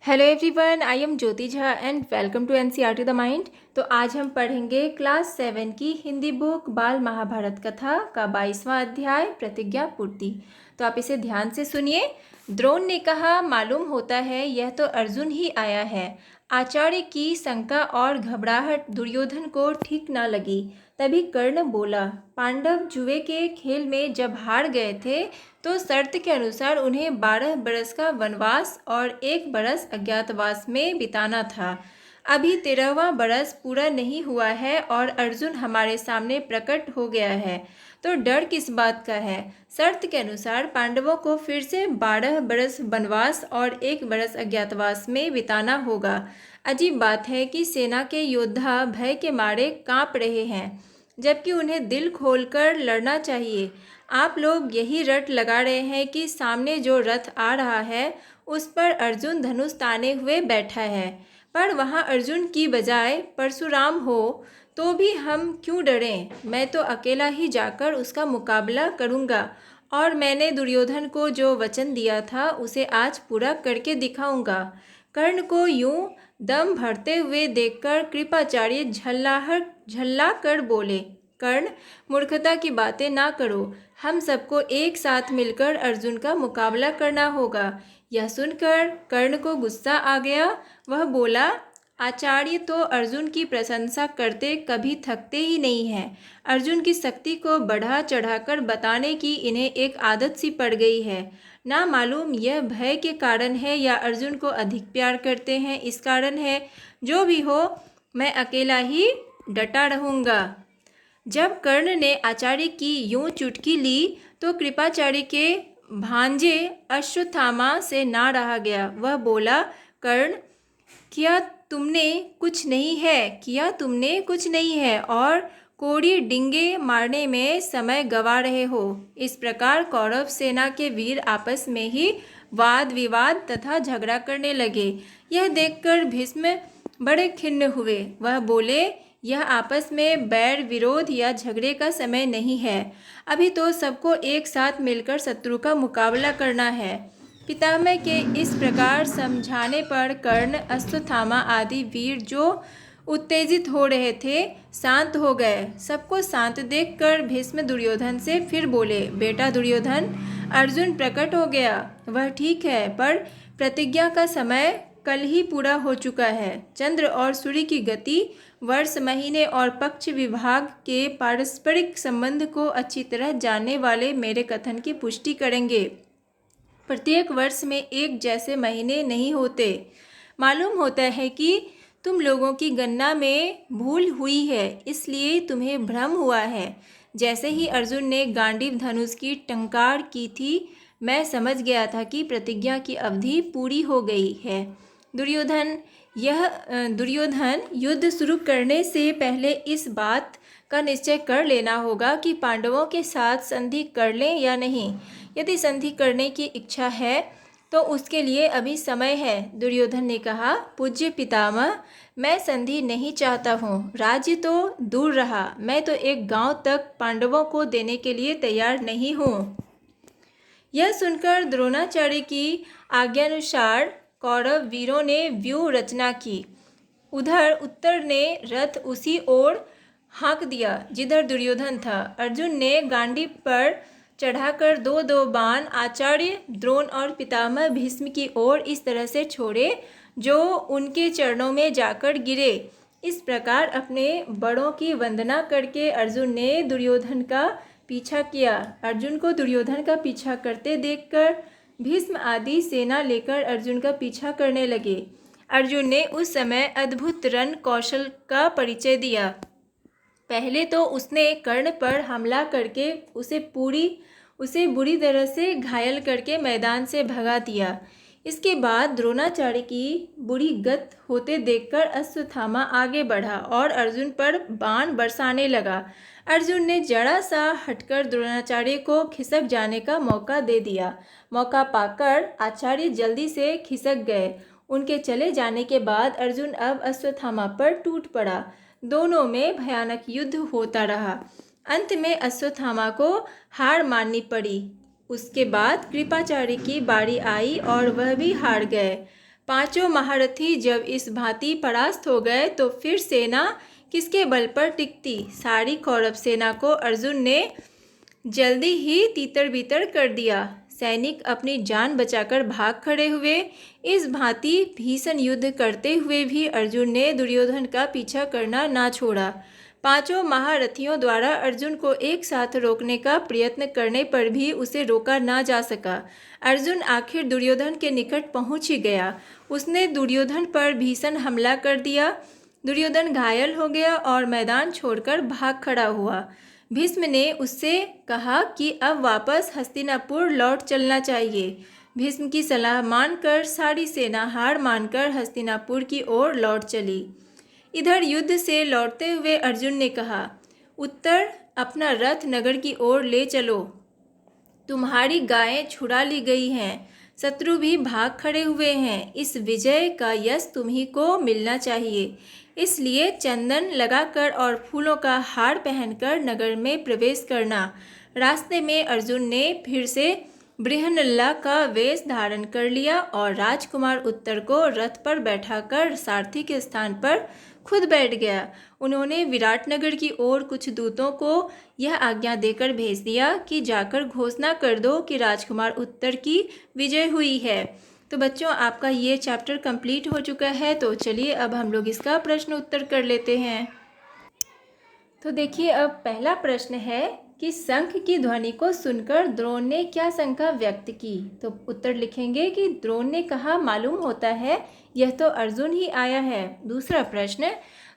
Hello everyone, I am Jyoti Jha and welcome to NCERT the mind. तो आज हम पढ़ेंगे क्लास 7 की हिंदी बुक बाल महाभारत कथा का 22वां अध्याय प्रतिज्ञा पूर्ति। तो आप इसे ध्यान से सुनिए। द्रोण ने कहा, मालूम होता है यह तो अर्जुन ही आया है। आचार्य की शंका और घबराहट दुर्योधन को ठीक न लगी। तभी कर्ण बोला, पांडव जुए के खेल में जब हार गए थे तो शर्त के अनुसार उन्हें 12 बरस का वनवास और 1 बरस अज्ञातवास में बिताना था। अभी 13वां बरस पूरा नहीं हुआ है और अर्जुन हमारे सामने प्रकट हो गया है, तो डर किस बात का है। शर्त के अनुसार पांडवों को फिर से 12 बरस वनवास और 1 बरस अज्ञातवास में बिताना होगा। अजीब बात है कि सेना के योद्धा भय के मारे कांप रहे हैं, जबकि उन्हें दिल खोलकर लड़ना चाहिए। आप लोग यही रट लगा रहे हैं कि सामने जो रथ आ रहा है उस पर अर्जुन धनुष ताने हुए बैठा है, पर वहाँ अर्जुन की बजाय परशुराम हो तो भी हम क्यों डरें। मैं तो अकेला ही जाकर उसका मुकाबला करूँगा और मैंने दुर्योधन को जो वचन दिया था उसे आज पूरा करके दिखाऊंगा। कर्ण को यूं दम भरते हुए देखकर कृपाचार्य झल्ला कर बोले, कर्ण, मूर्खता की बातें ना करो। हम सबको एक साथ मिलकर अर्जुन का मुकाबला करना होगा। यह सुनकर कर्ण को गुस्सा आ गया। वह बोला, आचार्य तो अर्जुन की प्रशंसा करते कभी थकते ही नहीं हैं। अर्जुन की शक्ति को बढ़ा चढ़ाकर बताने की इन्हें एक आदत सी पड़ गई है। ना मालूम यह भय के कारण है या अर्जुन को अधिक प्यार करते हैं इस कारण है। जो भी हो, मैं अकेला ही डटा रहूँगा। जब कर्ण ने आचार्य की यूं चुटकी ली तो कृपाचार्य के भांजे अश्वत्थामा से ना रहा गया। वह बोला, कर्ण, किया तुमने कुछ नहीं है और कोड़ी डिंगे मारने में समय गवा रहे हो। इस प्रकार कौरव सेना के वीर आपस में ही वाद विवाद तथा झगड़ा करने लगे। यह देखकर भीष्म बड़े खिन्न हुए। वह बोले, यह आपस में बैर विरोध या झगड़े का समय नहीं है। अभी तो सबको एक साथ मिलकर शत्रु का मुकाबला करना है। पितामह के इस प्रकार समझाने पर कर्ण, अश्वत्थामा आदि वीर जो उत्तेजित हो रहे थे शांत हो गए। सबको शांत देखकर भीष्म दुर्योधन से फिर बोले, बेटा दुर्योधन, अर्जुन प्रकट हो गया, वह ठीक है, पर प्रतिज्ञा का समय कल ही पूरा हो चुका है। चंद्र और सूर्य की गति, वर्ष, महीने और पक्ष विभाग के पारस्परिक संबंध को अच्छी तरह जानने वाले मेरे कथन की पुष्टि करेंगे। प्रत्येक वर्ष में एक जैसे महीने नहीं होते। मालूम होता है कि तुम लोगों की गणना में भूल हुई है, इसलिए तुम्हें भ्रम हुआ है। जैसे ही अर्जुन ने गांडीव धनुष की टंकार की थी, मैं समझ गया था कि प्रतिज्ञा की अवधि पूरी हो गई है। दुर्योधन युद्ध शुरू करने से पहले इस बात का निश्चय कर लेना होगा कि पांडवों के साथ संधि कर लें या नहीं। यदि संधि करने की इच्छा है तो उसके लिए अभी समय है। दुर्योधन ने कहा, पूज्य पितामह, मैं संधि नहीं चाहता हूँ। राज्य तो दूर रहा, मैं तो एक गांव तक पांडवों को देने के लिए तैयार नहीं हूँ। यह सुनकर द्रोणाचार्य की आज्ञानुसार कौरव वीरों ने व्यूह रचना की। उधर उत्तर ने रथ उसी ओर हाँक दिया जिधर दुर्योधन था। अर्जुन ने गांडीव पर चढ़ाकर 2-2 बाण आचार्य द्रोण और पितामह भीष्म की ओर इस तरह से छोड़े जो उनके चरणों में जाकर गिरे। इस प्रकार अपने बड़ों की वंदना करके अर्जुन ने दुर्योधन का पीछा किया। अर्जुन को दुर्योधन का पीछा करते देखकर भीष्म आदि सेना लेकर अर्जुन का पीछा करने लगे। अर्जुन ने उस समय अद्भुत रण कौशल का परिचय दिया। पहले तो उसने कर्ण पर हमला करके उसे बुरी तरह से घायल करके मैदान से भगा दिया। इसके बाद द्रोणाचार्य की बुरी गत होते देखकर अश्वत्थामा आगे बढ़ा और अर्जुन पर बाण बरसाने लगा। अर्जुन ने जरा सा हटकर द्रोणाचार्य को खिसक जाने का मौका दे दिया। मौका पाकर आचार्य जल्दी से खिसक गए। उनके चले जाने के बाद अर्जुन अब अश्वत्थामा पर टूट पड़ा। दोनों में भयानक युद्ध होता रहा। अंत में अश्वत्थामा को हार माननी पड़ी। उसके बाद कृपाचार्य की बारी आई और वह भी हार गए। पांचों महारथी जब इस भांति परास्त हो गए तो फिर सेना किसके बल पर टिकती। सारी कौरव सेना को अर्जुन ने जल्दी ही तीतर बीतर कर दिया। सैनिक अपनी जान बचाकर भाग खड़े हुए। इस भांति भीषण युद्ध करते हुए भी अर्जुन ने दुर्योधन का पीछा करना ना छोड़ा। पांचों महारथियों द्वारा अर्जुन को एक साथ रोकने का प्रयत्न करने पर भी उसे रोका ना जा सका। अर्जुन आखिर दुर्योधन के निकट पहुंच ही गया। उसने दुर्योधन पर भीषण हमला कर दिया। दुर्योधन घायल हो गया और मैदान छोड़कर भाग खड़ा हुआ। भीष्म ने उससे कहा कि अब वापस हस्तिनापुर लौट चलना चाहिए। भीष्म की सलाह मानकर सारी सेना हार मानकर हस्तिनापुर की ओर लौट चली। इधर युद्ध से लौटते हुए अर्जुन ने कहा, उत्तर अपना रथ नगर की ओर ले चलो। तुम्हारी गायें छुड़ा ली गई हैं, शत्रु भी भाग खड़े हुए हैं। इस विजय का यश तुम्ही को मिलना चाहिए। इसलिए चंदन लगाकर और फूलों का हार पहनकर नगर में प्रवेश करना। रास्ते में अर्जुन ने फिर से बृहन्नला का वेश धारण कर लिया और राजकुमार उत्तर को रथ पर बैठाकर सारथी के स्थान पर खुद बैठ गया। उन्होंने विराटनगर की ओर कुछ दूतों को यह आज्ञा देकर भेज दिया कि जाकर घोषणा कर दो कि राजकुमार उत्तर की विजय हुई है। तो बच्चों, आपका ये चैप्टर कंप्लीट हो चुका है। तो चलिए अब हम लोग इसका प्रश्न उत्तर कर लेते हैं। तो देखिए, अब पहला प्रश्न है कि शंख की ध्वनि को सुनकर द्रोण ने क्या शंका व्यक्त की। तो उत्तर लिखेंगे कि द्रोण ने कहा, मालूम होता है यह तो अर्जुन ही आया है। दूसरा प्रश्न,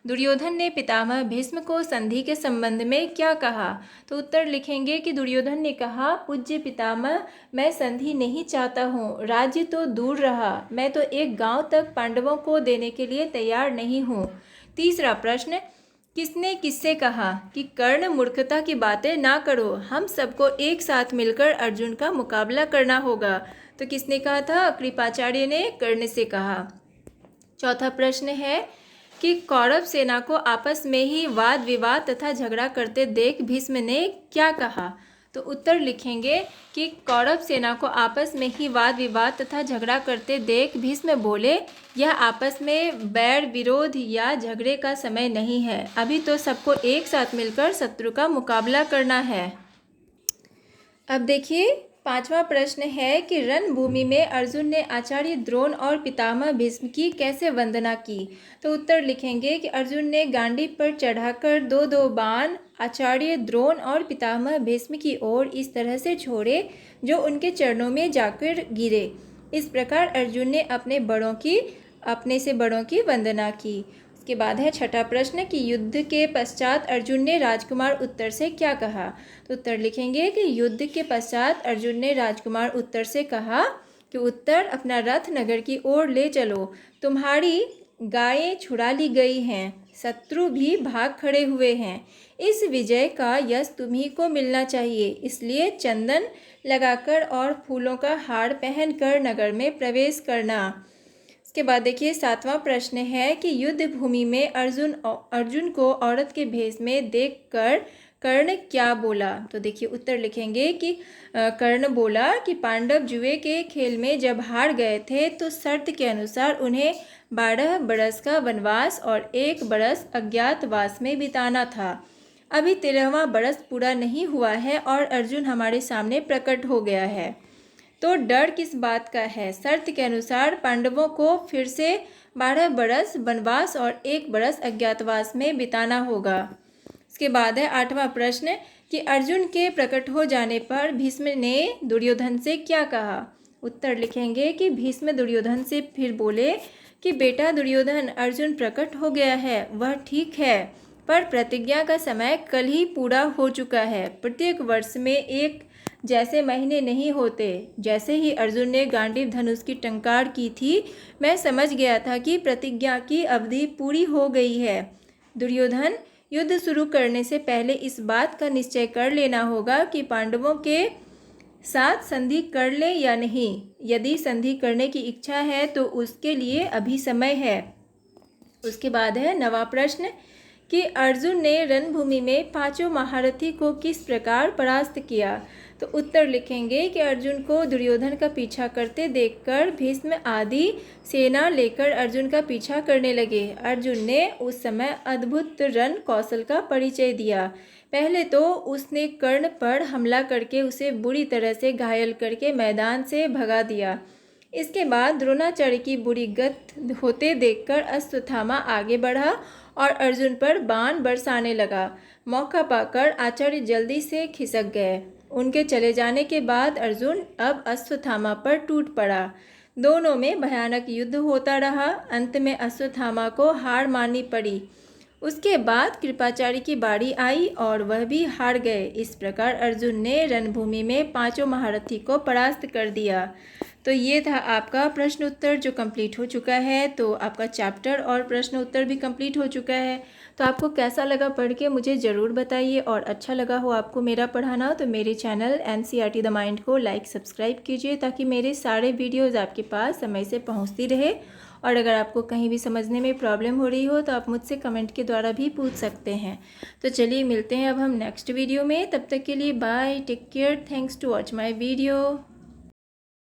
दुर्योधन ने पितामह भीष्म को संधि के संबंध में क्या कहा। तो उत्तर लिखेंगे कि दुर्योधन ने कहा, पूज्य पितामह, मैं संधि नहीं चाहता हूँ। राज्य तो दूर रहा, मैं तो एक गांव तक पांडवों को देने के लिए तैयार नहीं हूँ। तीसरा प्रश्न, किसने किससे कहा कि कर्ण मूर्खता की बातें ना करो, हम सबको एक साथ मिलकर अर्जुन का मुकाबला करना होगा। तो किसने कहा था? कृपाचार्य ने कर्ण से कहा। चौथा प्रश्न है कि कौरव सेना को आपस में ही वाद विवाद तथा झगड़ा करते देख भीष्म ने क्या कहा। तो उत्तर लिखेंगे कि कौरव सेना को आपस में ही वाद विवाद तथा झगड़ा करते देख भीष्म बोले, यह आपस में बैर विरोध या झगड़े का समय नहीं है। अभी तो सबको एक साथ मिलकर शत्रु का मुकाबला करना है। अब देखिए, पांचवा प्रश्न है कि रणभूमि में अर्जुन ने आचार्य द्रोण और पितामह भीष्म की कैसे वंदना की। तो उत्तर लिखेंगे कि अर्जुन ने गांडीव पर चढ़ाकर दो दो बाण आचार्य द्रोण और पितामह भीष्म की ओर इस तरह से छोड़े जो उनके चरणों में जाकर गिरे। इस प्रकार अर्जुन ने अपने से बड़ों की वंदना की। उसके बाद है छठा प्रश्न कि युद्ध के पश्चात अर्जुन ने राजकुमार उत्तर से क्या कहा। तो उत्तर लिखेंगे कि युद्ध के पश्चात अर्जुन ने राजकुमार उत्तर से कहा कि उत्तर अपना रथ नगर की ओर ले चलो। तुम्हारी गायें छुड़ा ली गई हैं, शत्रु भी भाग खड़े हुए हैं। इस विजय का यश तुम्ही को मिलना चाहिए। इसलिए चंदन लगाकर और फूलों का हार पहनकर नगर में प्रवेश करना। इसके बाद देखिए, सातवां प्रश्न है कि युद्ध भूमि में अर्जुन को औरत के भेष में देखकर कर्ण क्या बोला। तो देखिए, उत्तर लिखेंगे कि कर्ण बोला कि पांडव जुए के खेल में जब हार गए थे तो शर्त के अनुसार उन्हें 12 बरस का वनवास और 1 बरस अज्ञातवास में बिताना था। अभी 13वां बरस पूरा नहीं हुआ है और अर्जुन हमारे सामने प्रकट हो गया है। तो डर किस बात का है? शर्त के अनुसार पांडवों को फिर से 12 बरस वनवास और 1 बरस अज्ञातवास में बिताना होगा। इसके बाद है आठवां प्रश्न कि अर्जुन के प्रकट हो जाने पर भीष्म ने दुर्योधन से क्या कहा। उत्तर लिखेंगे कि भीष्म दुर्योधन से फिर बोले कि बेटा दुर्योधन, अर्जुन प्रकट हो गया है, वह ठीक है, पर प्रतिज्ञा का समय कल ही पूरा हो चुका है। प्रत्येक वर्ष में एक जैसे महीने नहीं होते। जैसे ही अर्जुन ने गांडीव धनुष की टंकार की थी, मैं समझ गया था कि प्रतिज्ञा की अवधि पूरी हो गई है। दुर्योधन, युद्ध शुरू करने से पहले इस बात का निश्चय कर लेना होगा कि पांडवों के साथ संधि कर ले या नहीं। यदि संधि करने की इच्छा है तो उसके लिए अभी समय है। उसके बाद है नवा प्रश्न कि अर्जुन ने रणभूमि में 5 महारथी को किस प्रकार परास्त किया। तो उत्तर लिखेंगे कि अर्जुन को दुर्योधन का पीछा करते देखकर भीष्म आदि सेना लेकर अर्जुन का पीछा करने लगे। अर्जुन ने उस समय अद्भुत रण कौशल का परिचय दिया। पहले तो उसने कर्ण पर हमला करके उसे बुरी तरह से घायल करके मैदान से भगा दिया। इसके बाद द्रोणाचार्य की बुरी गत होते देखकर अश्वत्थामा आगे बढ़ा और अर्जुन पर बाण बरसाने लगा। मौका पाकर आचार्य जल्दी से खिसक गए। उनके चले जाने के बाद अर्जुन अब अश्वत्थामा पर टूट पड़ा। दोनों में भयानक युद्ध होता रहा। अंत में अश्वत्थामा को हार माननी पड़ी। उसके बाद कृपाचार्य की बारी आई और वह भी हार गए। इस प्रकार अर्जुन ने रणभूमि में 5 महारथी को परास्त कर दिया। तो ये था आपका प्रश्न उत्तर जो कंप्लीट हो चुका है। तो आपका चैप्टर और प्रश्न उत्तर भी कंप्लीट हो चुका है। तो आपको कैसा लगा पढ़ के मुझे ज़रूर बताइए, और अच्छा लगा हो आपको मेरा पढ़ाना तो मेरे चैनल NCERT द माइंड को लाइक सब्सक्राइब कीजिए, ताकि मेरे सारे वीडियोज़ आपके पास समय से पहुँचती रहे। और अगर आपको कहीं भी समझने में प्रॉब्लम हो रही हो तो आप मुझसे कमेंट के द्वारा भी पूछ सकते हैं। तो चलिए मिलते हैं अब हम नेक्स्ट वीडियो में। तब तक के लिए bye, take care, thanks to watch my video.